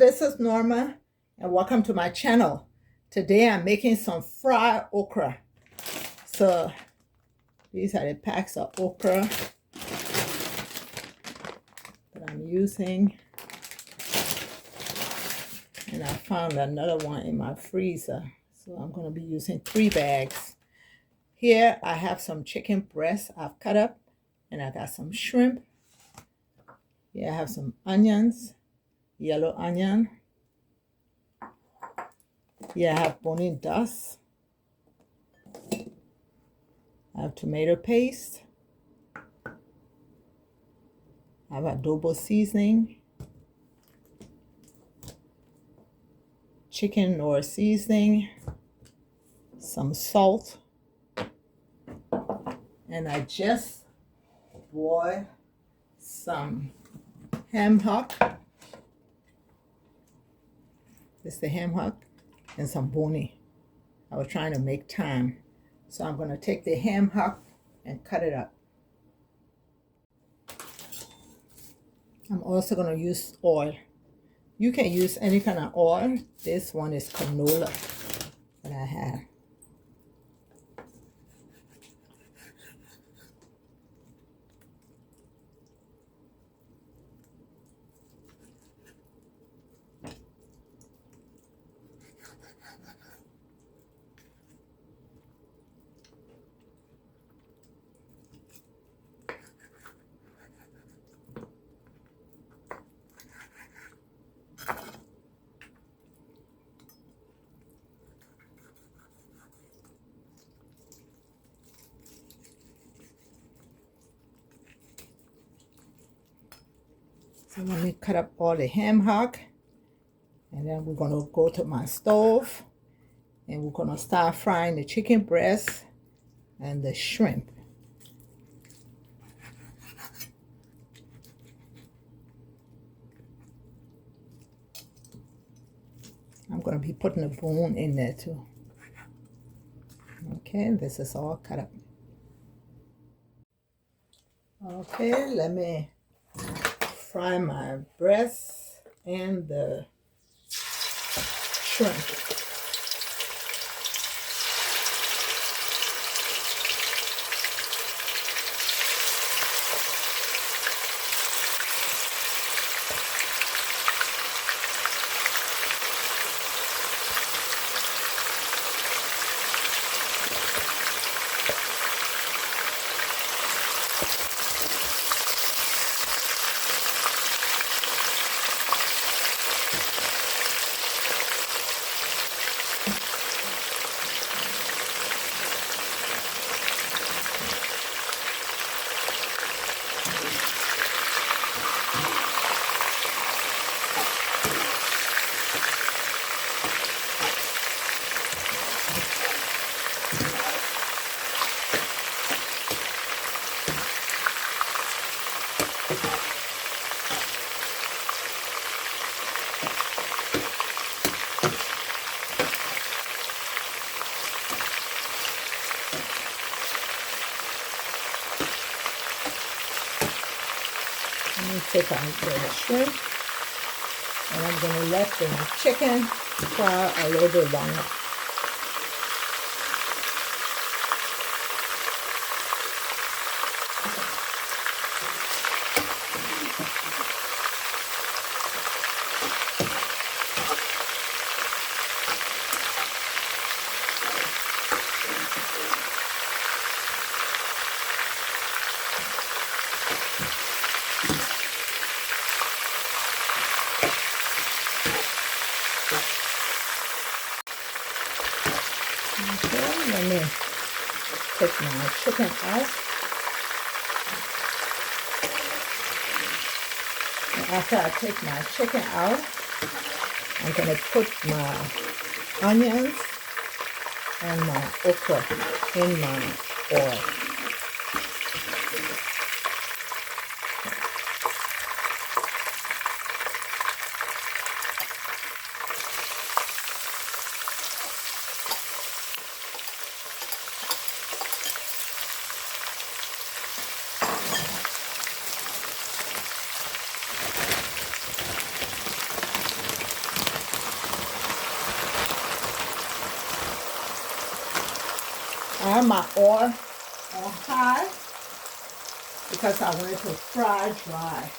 this is Norma and welcome to my channel. Today I'm making some fried okra. So these are the packs of okra that I'm using. And I found another one in my freezer. So I'm going to be using 3 bags. Here I have some chicken breast I've cut up, and I got some shrimp. Here I have some onions, yellow onion. Here I have bone dust. I have tomato paste. I have adobo seasoning, chicken or seasoning, some salt, and I just boiled some ham hock. This is the ham hock and some boni. I was trying to make time. So I'm going to take the ham hock and cut it up. I'm also going to use oil. You can use any kind of oil. This one is canola that I have. So let me cut up all the ham hock, and then we're going to go to my stove and we're going to start frying the chicken breast and the shrimp. I'm going to be putting a bone in there too. Okay, this is all cut up. Okay, let me fry my breast and the shrimp. Let me take out the shrimp, and I'm going to let the chicken fry a little bit longer. Okay, let me take my chicken out. And after I take my chicken out, I'm going to put my onions and my okra in my oil. turn my oil on high because I want it to fry dry.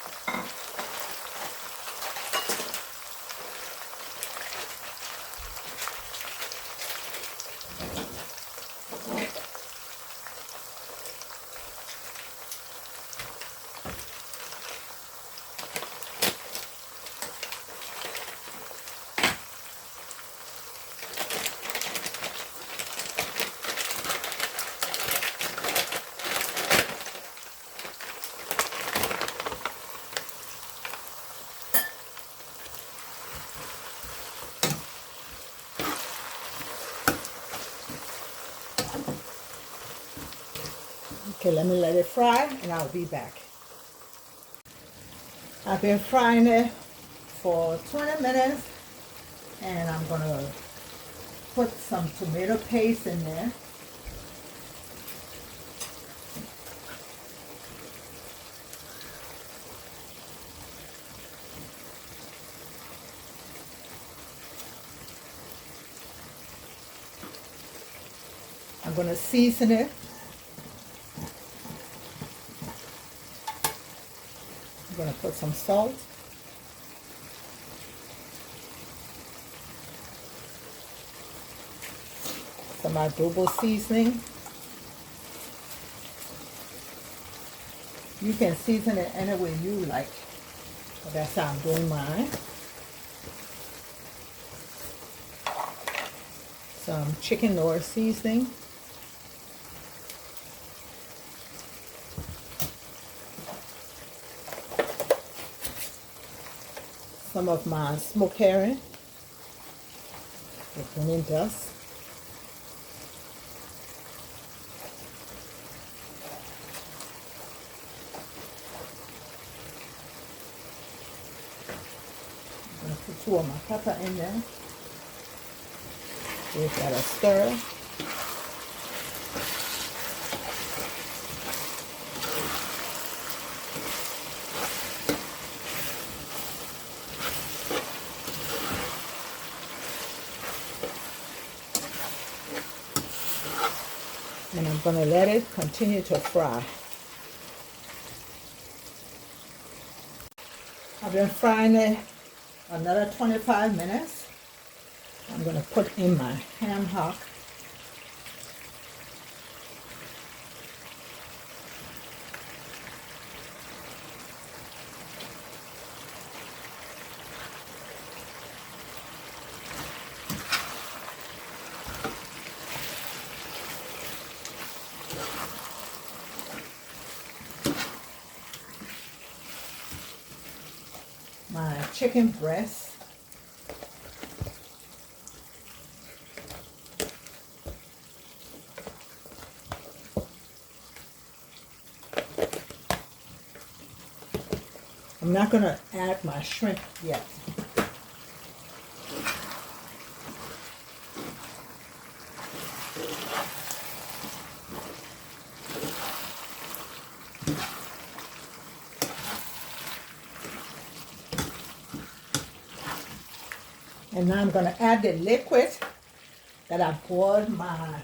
Okay, let me let it fry and I'll be back. I've been frying it for 20 minutes and I'm gonna put some tomato paste in there. I'm gonna season it. I'm gonna put some salt. Some adobo seasoning. You can season it any way you like. But that's how I'm doing mine. Some chicken Knorr seasoning. Some of my smoked herring with onion dust. I'm going to put 2 of my pepper in there. Give that a stir. And I'm going to let it continue to fry. I've been frying it another 25 minutes. I'm going to put in my ham hock. My chicken breast. I'm not going to add my shrimp yet. And now I'm going to add the liquid that I boiled my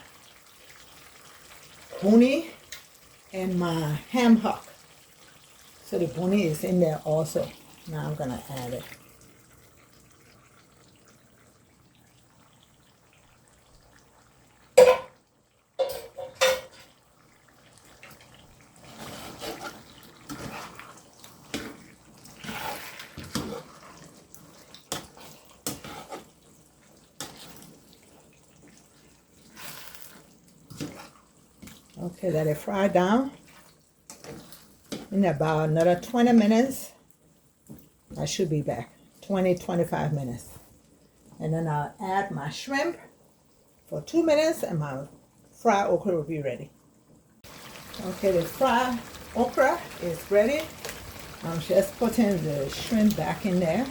boni and my ham hock. So the boni is in there also. Now I'm going to add it. Okay, let it fry down. In about another 20 minutes, I should be back. 20-25 minutes. And then I'll add my shrimp for 2 minutes and my fried okra will be ready. Okay, the fried okra is ready. I'm just putting the shrimp back in there.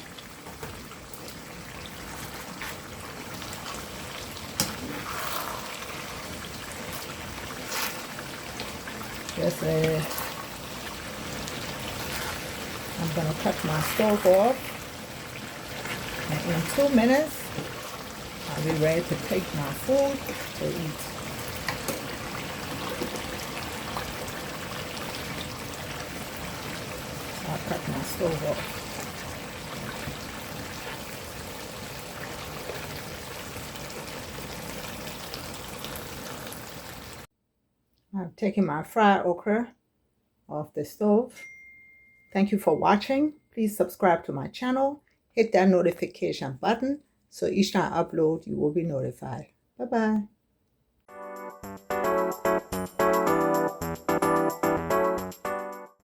I'm going to cut my stove off, and in 2 minutes I'll be ready to take my food to eat. I'll cut my stove off. I've taken my fried okra off the stove. Thank you for watching. Please subscribe to my channel. Hit that notification button so each time I upload, you will be notified. Bye-bye.